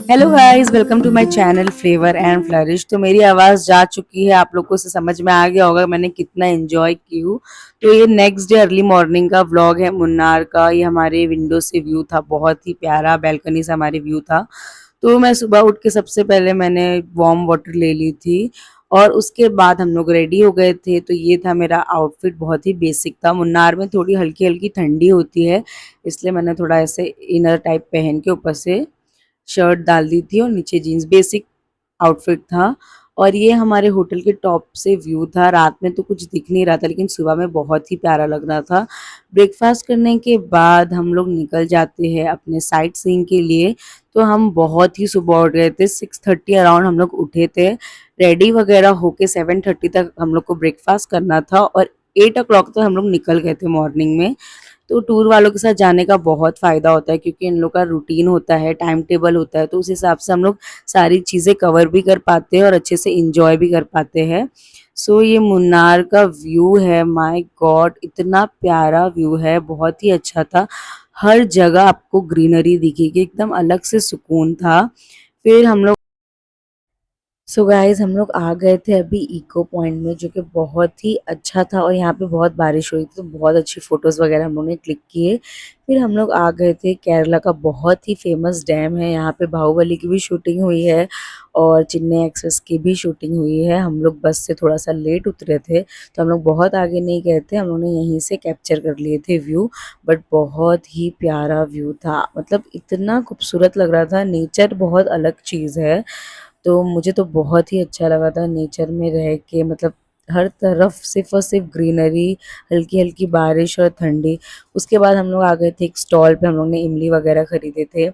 Hello guys, welcome to my channel flavour and flourish. तो मेरी आवाज़ जा चुकी है, आप लोगों से समझ में आ गया होगा मैंने कितना एंजॉय की हूँ। तो ये नेक्स्ट डे अर्ली मॉर्निंग का व्लॉग है मुन्नार का। ये हमारे विंडो से व्यू था, बहुत ही प्यारा बैल्कनी से हमारे व्यू था। तो मैं सुबह उठ के सबसे पहले मैंने वार्म वाटर ले ली थी और उसके बाद हम लोग रेडी हो गए थे। तो ये था मेरा आउटफिट, बहुत ही बेसिक था। मुन्नार में थोड़ी हल्की हल्की ठंडी होती है, इसलिए मैंने थोड़ा ऐसे इनर टाइप पहन के ऊपर से शर्ट डाल दी थी और नीचे जीन्स, बेसिक आउटफिट था। और ये हमारे होटल के टॉप से व्यू था। रात में तो कुछ दिख नहीं रहा था, लेकिन सुबह में बहुत ही प्यारा लग रहा था। ब्रेकफास्ट करने के बाद हम लोग निकल जाते हैं अपने साइट सीइंग के लिए। तो हम बहुत ही सुबह उठ गए थे, 6:30 अराउंड हम लोग उठे थे। रेडी वगैरह होके 7:30 तक हम लोग को ब्रेकफास्ट करना था और 8 o'clock तक हम लोग निकल गए थे मॉर्निंग में। तो टूर वालों के साथ जाने का बहुत फ़ायदा होता है, क्योंकि इन लोग का रूटीन होता है, टाइम टेबल होता है, तो उस हिसाब से हम लोग सारी चीज़ें कवर भी कर पाते हैं और अच्छे से एंजॉय भी कर पाते हैं। सो ये मुन्नार का व्यू है, माय गॉड इतना प्यारा व्यू है, बहुत ही अच्छा था। हर जगह आपको ग्रीनरी दिखेगी, एकदम अलग से सुकून था। फिर हम लोग सो गाइस हम लोग आ गए थे अभी इको पॉइंट में, जो कि बहुत ही अच्छा था और यहाँ पे बहुत बारिश हुई थी, तो बहुत अच्छी फ़ोटोज़ वगैरह हम लोगों ने क्लिक किए। फिर हम लोग आ गए थे केरला का बहुत ही फेमस डैम है, यहाँ पे बाहुबली की भी शूटिंग हुई है और चेन्नई एक्सप्रेस की भी शूटिंग हुई है। हम लोग बस से थोड़ा सा लेट उतरे थे, तो हम लोग बहुत आगे नहीं गए थे, हम लोगों ने यहीं से कैप्चर कर लिए थे व्यू। बट बहुत ही प्यारा व्यू था, मतलब इतना खूबसूरत लग रहा था। नेचर बहुत अलग चीज़ है, तो मुझे तो बहुत ही अच्छा लगा था नेचर में रह के। मतलब हर तरफ सिर्फ और सिर्फ ग्रीनरी, हल्की हल्की बारिश और ठंडी। उसके बाद हम लोग आ गए थे एक स्टॉल पे, हम लोग ने इमली वगैरह खरीदे थे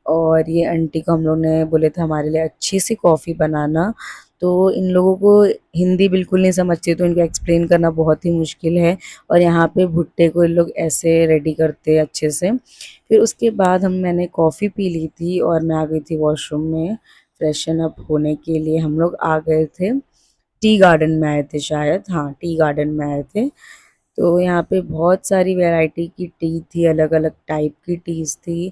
और ये आंटी को हम लोग ने बोले थे हमारे लिए अच्छी सी कॉफ़ी बनाना। तो इन लोगों को हिंदी बिल्कुल नहीं समझती, तो इनको एक्सप्लेन करना बहुत ही मुश्किल है। और यहाँ पे भुट्टे को इन लोग ऐसे रेडी करते हैं अच्छे से। फिर उसके बाद मैंने कॉफ़ी पी ली थी और मैं आ गई थी वॉशरूम में फ्रेशन अप होने के लिए। हम लोग आ गए थे टी गार्डन में आए थे शायद, हाँ टी गार्डन में आए थे। तो यहाँ पे बहुत सारी वैरायटी की टी थी, अलग अलग टाइप की टीज़ थी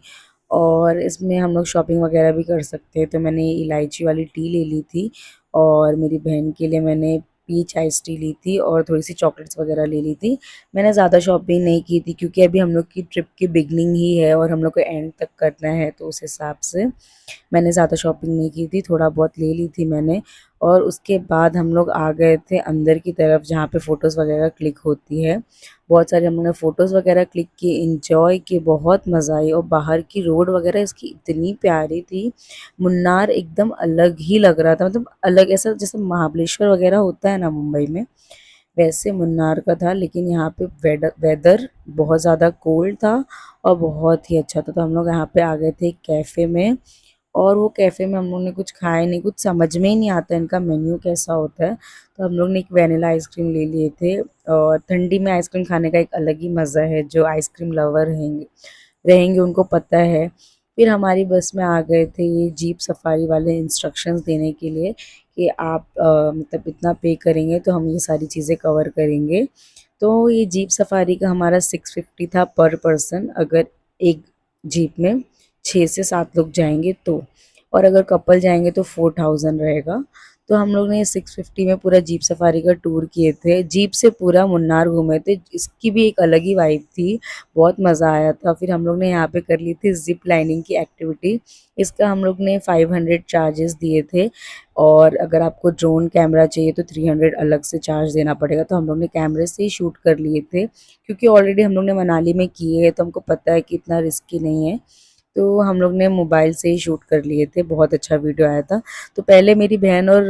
और इसमें हम लोग शॉपिंग वगैरह भी कर सकते हैं। तो मैंने इलायची वाली टी ले ली थी और मेरी बहन के लिए मैंने पीच आइस टी ली थी और थोड़ी सी चॉकलेट्स वगैरह ले ली थी। मैंने ज़्यादा शॉपिंग नहीं की थी, क्योंकि अभी हम लोग की ट्रिप की बिगनिंग ही है और हम लोग को एंड तक करना है, तो उस हिसाब से मैंने ज़्यादा शॉपिंग नहीं की थी, थोड़ा बहुत ले ली थी मैंने। और उसके बाद हम लोग आ गए थे अंदर की तरफ, जहाँ पे फ़ोटोज़ वगैरह क्लिक होती है। बहुत सारे हम लोगों ने फ़ोटोज़ वगैरह क्लिक किए, एंजॉय किए, बहुत मज़ा आई। और बाहर की रोड वगैरह इसकी इतनी प्यारी थी। मुन्नार एकदम अलग ही लग रहा था, मतलब अलग, ऐसा जैसे महाबलेश्वर वगैरह होता है ना मुंबई में, वैसे मुन्नार का था। लेकिन यहाँ पे वेदर बहुत ज़्यादा कोल्ड था और बहुत ही अच्छा था। तो हम लोग यहाँ पे आ गए थे कैफ़े में और वो कैफ़े में हम लोग ने कुछ खाया नहीं, कुछ समझ में ही नहीं आता इनका मेन्यू कैसा होता है। तो हम लोग ने एक वैनिला आइसक्रीम ले लिए थे और ठंडी में आइसक्रीम खाने का एक अलग ही मज़ा है, जो आइसक्रीम लवर रहेंगे रहेंगे उनको पता है। फिर हमारी बस में आ गए थे ये जीप सफारी वाले इंस्ट्रक्शंस देने के लिए कि आप मतलब इतना पे करेंगे तो हम ये सारी चीज़ें कवर करेंगे। तो ये जीप सफारी का हमारा 650 था पर पर्सन, अगर एक जीप में 6 से 7 लोग जाएंगे तो। और अगर कपल जाएंगे तो 4000 रहेगा। तो हम लोग ने 650 में पूरा जीप सफारी का टूर किए थे, जीप से पूरा मुन्नार घूमे थे। इसकी भी एक अलग ही वाइब थी, बहुत मज़ा आया था। फिर हम लोग ने यहाँ पे कर ली थी जिप लाइनिंग की एक्टिविटी। इसका हम लोग ने 500 चार्जेस दिए थे और अगर आपको ड्रोन कैमरा चाहिए तो 300 अलग से चार्ज देना पड़ेगा। तो हम लोग ने कैमरे से ही शूट कर लिए थे, क्योंकि ऑलरेडी हम लोग ने मनाली में किए हैं, तो हमको पता है कि इतना रिस्की नहीं है। तो हम लोग ने मोबाइल से ही शूट कर लिए थे, बहुत अच्छा वीडियो आया था। तो पहले मेरी बहन और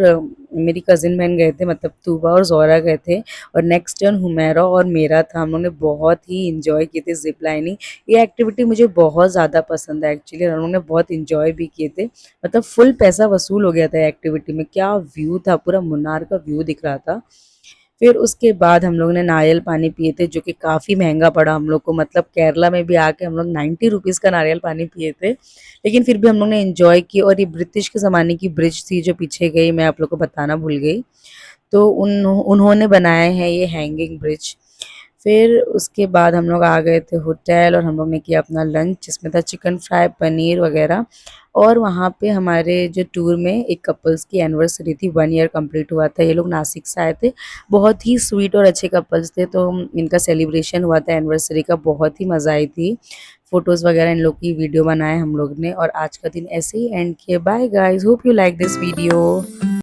मेरी कज़िन बहन गए थे, मतलब तूबा और ज़ोरा गए थे और नेक्स्ट टर्न हुमैरा और मेरा था। हम लोग ने बहुत ही इंजॉय की थी जिप लाइनिंग। ये एक्टिविटी मुझे बहुत ज़्यादा पसंद है एक्चुअली, और हम लोग ने बहुत इंजॉय भी किए थे। मतलब फुल पैसा वसूल हो गया था एक्टिविटी में। क्या व्यू था, पूरा मुन्नार का व्यू दिख रहा था। फिर उसके बाद हम लोग ने नारियल पानी पिए थे, जो कि काफ़ी महंगा पड़ा हम लोग को। मतलब केरला में भी आके हम लोग 90 रुपीज़ का नारियल पानी पिए थे, लेकिन फिर भी हम लोग ने एंजॉय की। और ये ब्रिटिश के ज़माने की ब्रिज थी जो पीछे गई, मैं आप लोग को बताना भूल गई। तो उन्होंने बनाए हैं ये हैंगिंग ब्रिज। फिर उसके बाद हम लोग आ गए थे होटल और हम लोग ने किया अपना लंच जिसमें था चिकन फ्राई, पनीर वगैरह। और वहाँ पे हमारे जो टूर में एक कपल्स की एनिवर्सरी थी, 1 ईयर कंप्लीट हुआ था। ये लोग नासिक से आए थे, बहुत ही स्वीट और अच्छे कपल्स थे, तो इनका सेलिब्रेशन हुआ था एनिवर्सरी का, बहुत ही मज़ा आई थी। फ़ोटोज़ वगैरह इन लोग की वीडियो बनाए हम लोग ने और आज का दिन ऐसे ही एंड किया। Bye guys, hope you like this video.